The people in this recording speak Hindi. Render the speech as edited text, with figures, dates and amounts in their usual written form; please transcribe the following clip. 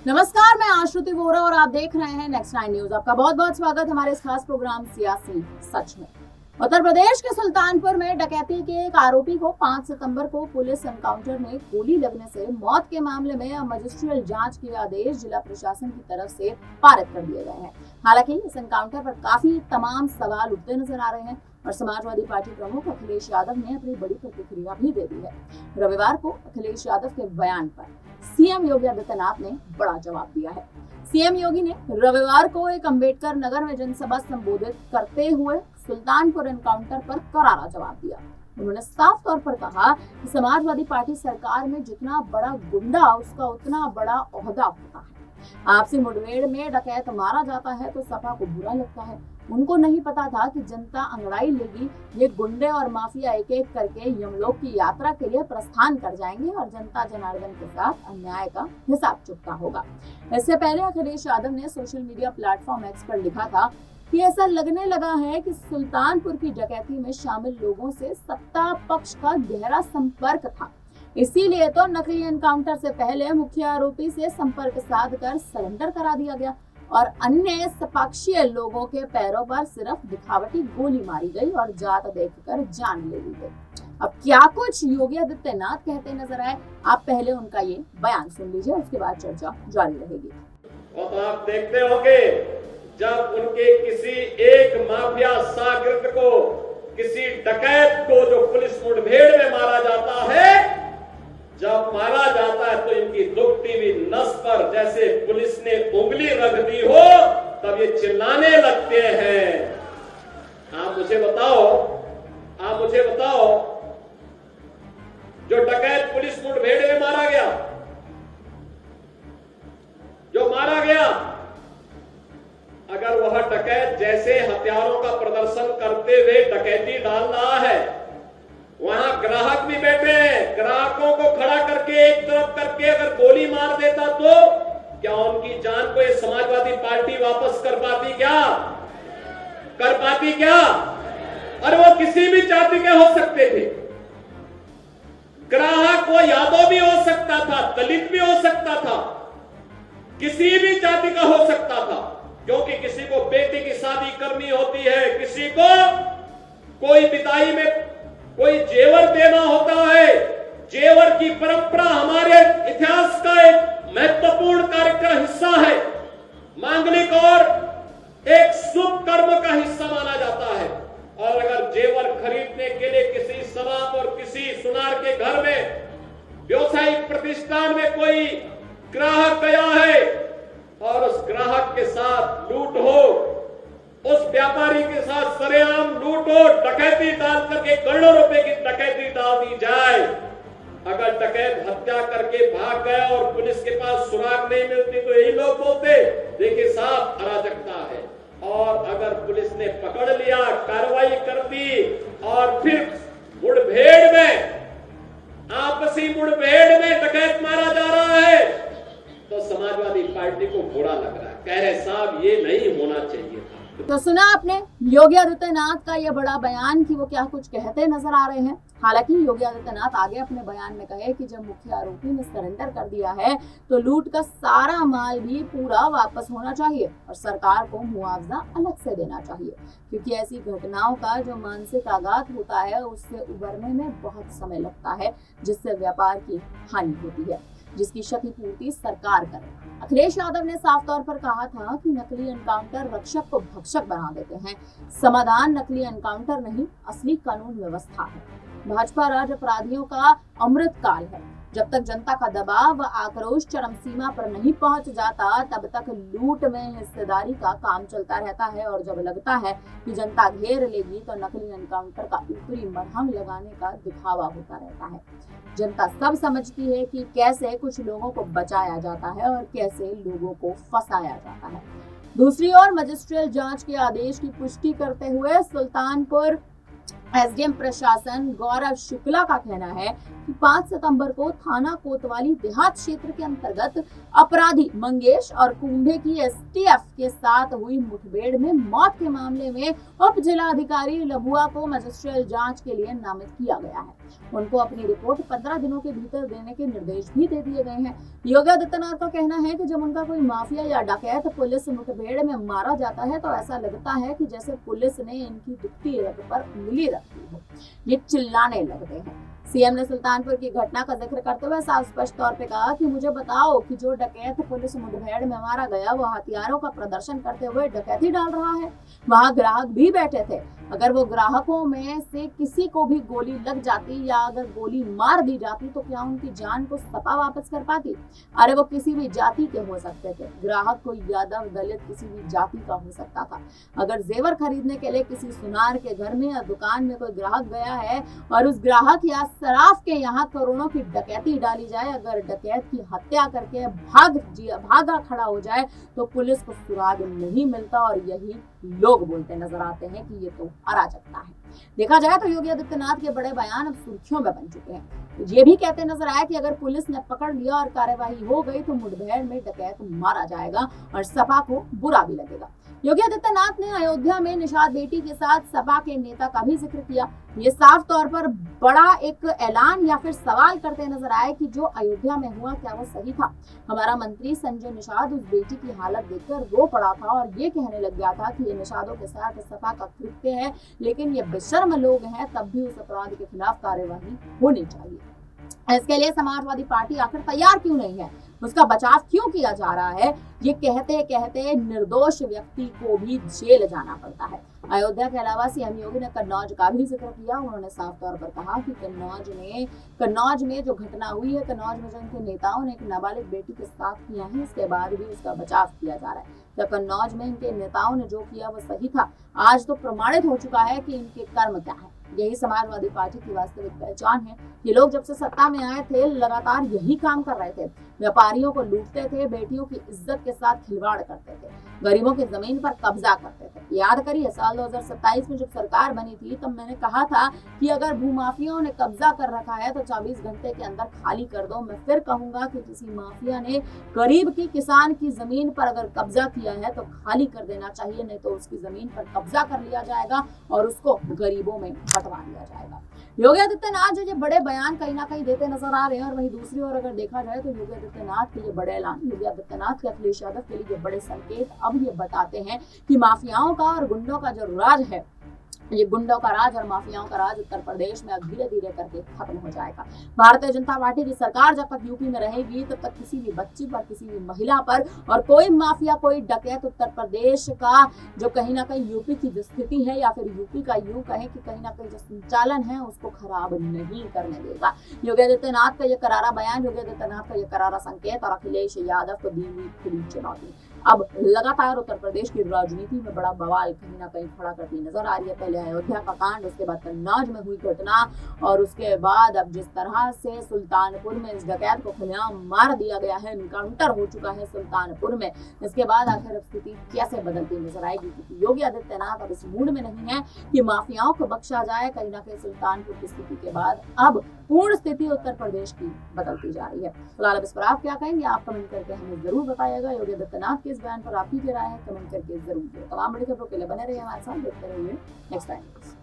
नमस्कार, मैं आश्रुति वोरा और आप देख रहे हैं नेक्स्ट 9 न्यूज। आपका बहुत बहुत स्वागत हमारे इस खास प्रोग्राम सियासी सच में। उत्तर प्रदेश के सुल्तानपुर में डकैती के एक आरोपी को 5 सितंबर को पुलिस एनकाउंटर में गोली लगने से मौत के मामले में अब मजिस्ट्रियल जांच के आदेश जिला प्रशासन की तरफ से पारित कर दिए गए हैं। हालांकि इस एनकाउंटर पर काफी तमाम सवाल उठते नजर आ रहे हैं और समाजवादी पार्टी प्रमुख अखिलेश यादव ने अपनी बड़ी प्रतिक्रिया भी दे दी है। रविवार को अखिलेश यादव के बयान पर सीएम योगी आदित्यनाथ ने बड़ा जवाब दिया है। सीएम योगी ने रविवार को एक अंबेडकर नगर में जनसभा संबोधित करते हुए सुल्तानपुर एनकाउंटर पर करारा जवाब दिया। उन्होंने साफ तौर पर कहा कि समाजवादी पार्टी सरकार में जितना बड़ा गुंडा उसका उतना बड़ा ओहदा होता है। आपसी मुठभेड़ में डकैत मारा जाता है तो सपा को बुरा लगता है। उनको नहीं पता था कि जनता अंगड़ाई लेगी, ये गुंडे और माफिया एक एक करके यमलोक की यात्रा के लिए प्रस्थान कर जाएंगे और जनता जनार्दन के साथ अन्याय का हिसाब चुकता होगा। इससे पहले अखिलेश यादव ने सोशल मीडिया प्लेटफॉर्म एक्स पर लिखा था कि ऐसा लगने लगा है कि सुल्तानपुर की डकैती में शामिल लोगों से सत्ता पक्ष का गहरा संपर्क था, इसीलिए तो नकली एनकाउंटर से पहले मुख्य आरोपी से संपर्क साध कर सरेंडर करा दिया गया और अन्य सपक्षीय लोगों के पैरों पर सिर्फ दिखावटी गोली मारी गई और जात देखकर जान ले ली गई। अब क्या कुछ योगी आदित्यनाथ कहते नजर आए, आप पहले उनका ये बयान सुन लीजिए, उसके बाद चर्चा जारी रहेगी। और आप देखते होंगे जब उनके किसी एक माफिया शागिर्द को, किसी डकैत को जो पुलिस मुठभेड़ में मारा जाता है, जब मारा जाता है तो इनकी दुखती हुई नस पर जैसे पुलिस ने उंगली रख दी हो तब ये चिल्लाने लगते हैं। आप मुझे बताओ जो डकैत पुलिस मुठभेड़ में मारा गया, अगर वह डकैत जैसे हथियारों का प्रदर्शन करते हुए डकैती डाल रहा है, वहां ग्राहक भी बैठे हैं, ग्राहकों को खड़ा करके एक तरफ करके अगर गोली मार देता तो क्या उनकी जान को ये समाजवादी पार्टी वापस कर पाती क्या? और वो किसी भी जाति के हो सकते थे। ग्राहक वो यादव भी हो सकता था, दलित भी हो सकता था, किसी भी जाति का हो सकता था, क्योंकि किसी को बेटी की शादी करनी होती है, किसी को कोई विदाई में कोई जेवर देना होता है। जेवर की परंपरा हमारे इतिहास का एक महत्वपूर्ण कार्य का हिस्सा है, मांगलिक और एक शुभ कर्म का हिस्सा माना जाता है। और अगर जेवर खरीदने के लिए किसी शराब और किसी सुनार के घर में व्यवसायिक प्रतिष्ठान में कोई ग्राहक गया है और उस ग्राहक के साथ लूट हो, उस व्यापारी के साथ सरेआम लूट हो, डकैती डाल करके करोड़ों रुपए की डकैती डाल दी जाए, अगर डकैत हत्या करके भाग गया और पुलिस के पास सुराग नहीं मिलती तो यही लोग बोलते देखिए साहब अराजकता है। और अगर पुलिस ने पकड़ लिया, कार्रवाई कर दी और फिर आपसी मुठभेड़ में डकैत मारा जा रहा है तो समाजवादी पार्टी को बुरा लग रहा है, कह रहे साहब ये नहीं होना चाहिए था। तो सुना आपने योगी आदित्यनाथ का यह बड़ा बयान कि वो क्या कुछ कहते नजर आ रहे हैं। हालांकि योगी आदित्यनाथ आगे अपने बयान में कहे कि जब मुख्य आरोपी ने सरेंडर कर दिया है तो लूट का सारा माल भी पूरा वापस होना चाहिए और सरकार को मुआवजा अलग से देना चाहिए, क्योंकि ऐसी घटनाओं का जो मानसिक आघात होता है उससे उबरने में बहुत समय लगता है, जिससे व्यापार की हानि होती है, जिसकी क्षतिपूर्ति सरकार करे। अखिलेश यादव ने साफ तौर पर कहा था कि नकली एनकाउंटर रक्षक को भक्षक बना देते हैं। समाधान नकली एनकाउंटर नहीं, असली कानून व्यवस्था है। भाजपा राज अपराधियों का अमृत काल है। जब तक जनता का दबाव व आक्रोश चरम सीमा पर नहीं पहुंच जाता तब तक लूट में हिस्सेदारी का काम चलता रहता है और जब लगता है कि जनता घेर लेगी तो नकली एनकाउंटर का ऊपरी मरहम लगाने का दिखावा होता रहता है। जनता सब समझती है कि कैसे कुछ लोगों को बचाया जाता है और कैसे लोगों को फंसाया जाता है। दूसरी ओर मजिस्ट्रियल जांच के आदेश की पुष्टि करते हुए सुल्तानपुर एसडीएम प्रशासन गौरव शुक्ला का कहना है कि 5 सितंबर को थाना कोतवाली देहात क्षेत्र के अंतर्गत अपराधी मंगेश और कुंभे की एसटीएफ के साथ हुई मुठभेड़ में मौत के मामले में उप जिलाधिकारी लबुआ को मजिस्ट्रियल जांच के लिए नामित किया गया है। उनको अपनी रिपोर्ट 15 दिनों के भीतर देने के निर्देश भी दे दिए गए हैं। योगी आदित्यनाथ का कहना है कि जब उनका कोई माफिया या डकैत पुलिस मुठभेड़ में मारा जाता है तो ऐसा लगता है कि जैसे पुलिस ने इनकी दुखती रग पर उंगली रखी हो। ये चिल्लाने लगते हैं। सीएम ने सुल्तानपुर की घटना का जिक्र करते हुए साफ स्पष्ट तौर पे कहा कि मुझे बताओ कि जो डकैत पुलिस मुठभेड़ में मारा गया वो हथियारों का प्रदर्शन करते हुए डकैती डाल रहा है। वहां ग्राहक भी बैठे थे। अगर वो ग्राहकों में से किसी को भी गोली लग जाती या अगर गोली मार दी जाती तो क्या उनकी जान को सपा वापस कर पाती? अरे वो किसी भी जाति के हो सकते थे। ग्राहक कोई यादव, दलित, किसी भी जाति का हो सकता था। अगर जेवर खरीदने के लिए किसी सुनार के घर में या दुकान में कोई ग्राहक गया है और उस ग्राहक या सराफ के यहाँ करोड़ों की डकैती डाली जाए, अगर डकैत की हत्या करके भागा खड़ा हो जाए तो पुलिस को सुराग नहीं मिलता और यही लोग बोलते नजर आते हैं कि ये तो अराजकता है। देखा जाए तो योगी आदित्यनाथ के बड़े बयान अब सुर्खियों में बन चुके हैं। तो ये भी कहते नजर आया कि अगर पुलिस ने पकड़ लिया और कार्यवाही हो गई तो मुठभेड़ में डकैत मारा जाएगा और सपा को बुरा भी लगेगा। योगी आदित्यनाथ ने अयोध्या में निषाद बेटी के साथ सपा के नेता का भी जिक्र किया। ये साफ तौर पर बड़ा एक ऐलान या फिर सवाल करते नजर आए कि जो अयोध्या में हुआ क्या वो सही था? हमारा मंत्री संजय निषाद उस बेटी की हालत देखकर रो पड़ा था और ये कहने लग गया था कि ये निषादों के साथ सपा का कृत्य है, लेकिन ये बेशर्म लोग हैं, तब भी उस अपराध के खिलाफ कार्यवाही होनी चाहिए। इसके लिए समाजवादी पार्टी आखिर तैयार क्यों नहीं है? उसका बचाव क्यों किया जा रहा है? ये कहते कहते निर्दोष व्यक्ति को भी जेल जाना पड़ता है। अयोध्या के अलावा सीएम योगी ने कन्नौज का भी जिक्र किया। उन्होंने साफ तौर पर कहा कि कन्नौज में जो घटना हुई है, कन्नौज में जो इनके नेताओं ने एक नाबालिग बेटी के साथ किया है, इसके बाद भी उसका बचाव किया जा रहा है। तो कन्नौज में इनके नेताओं ने जो किया वो सही था। आज तो प्रमाणित हो चुका है कि इनके कर्म क्या है। यही समाजवादी पार्टी की वास्तविक पहचान है। ये लोग जब से सत्ता में आए थे लगातार यही काम कर रहे थे। व्यापारियों को लूटते थे, बेटियों की इज्जत के साथ खिलवाड़ करते थे, गरीबों की जमीन पर कब्जा करते थे। याद करिए साल 2027 में जब सरकार बनी थी तब मैंने कहा था कि अगर भूमाफियाओं ने कब्जा कर रखा है तो 24 घंटे के अंदर खाली कर दो। मैं फिर कहूंगा कि किसी माफिया ने गरीब की, किसान की जमीन पर अगर कब्जा किया है तो खाली कर देना चाहिए, नहीं तो उसकी जमीन पर कब्जा कर लिया जाएगा और उसको गरीबों में बंटवा दिया जाएगा। योगी आदित्यनाथ जो ये बड़े बयान कहीं ना कहीं देते नजर आ रहे हैं और वहीं दूसरी ओर अगर देखा जाए तो योगी आदित्यनाथ के ये बड़े ऐलान, योगी आदित्यनाथ के अखिलेश यादव के लिए बड़े संकेत अब ये बताते हैं कि माफियाओं का और गुंडों का जो राज है, ये गुंडों का राज और माफियाओं का राज उत्तर प्रदेश में अब धीरे धीरे करके खत्म हो जाएगा। भारतीय जनता पार्टी की सरकार जब तक यूपी में रहेगी तब तक किसी भी बच्ची पर, किसी भी महिला पर और कोई माफिया, कोई डकैत उत्तर प्रदेश का जो कहीं ना कहीं यूपी की जो स्थिति है या फिर यूपी का यूं कहें कि कहीं ना कहीं जो संचालन है उसको खराब नहीं करने देगा। योगी आदित्यनाथ का ये करारा बयान, योगी आदित्यनाथ का ये करारा संकेत और अखिलेश यादव को दी हुई खुली चुनौती अब लगातार उत्तर प्रदेश की राजनीति में बड़ा बवाल कहीं ना कहीं खड़ा करती नजर आ रही है। पहले अयोध्या का कांड, उसके बाद कन्नौज में हुई घटना और उसके बाद अब जिस तरह से सुल्तानपुर में इस डकैत को खुलेआम मार दिया गया है, एनकाउंटर हो चुका है सुल्तानपुर में, इसके बाद आखिर स्थिति कैसे बदलती नजर आएगी? क्योंकि योगी आदित्यनाथ अब इस मूड में नहीं है कि माफियाओं को बख्शा जाए। कहीं ना कहीं सुल्तानपुर की स्थिति के बाद अब पूर्ण स्थिति उत्तर प्रदेश की बदलती जा रही है। फिलहाल अब इस पर आप क्या कहेंगे? आप कमेंट करके हमें जरूर बताइएगा। योगी आदित्यनाथ इस बयान पर आपकी क्या राय है? कमेंट करके जरूर दिए। तमाम बड़ी खबरों के लिए बने रहिए हमारे साथ, देखते रहिए नेक्स्ट टाइम।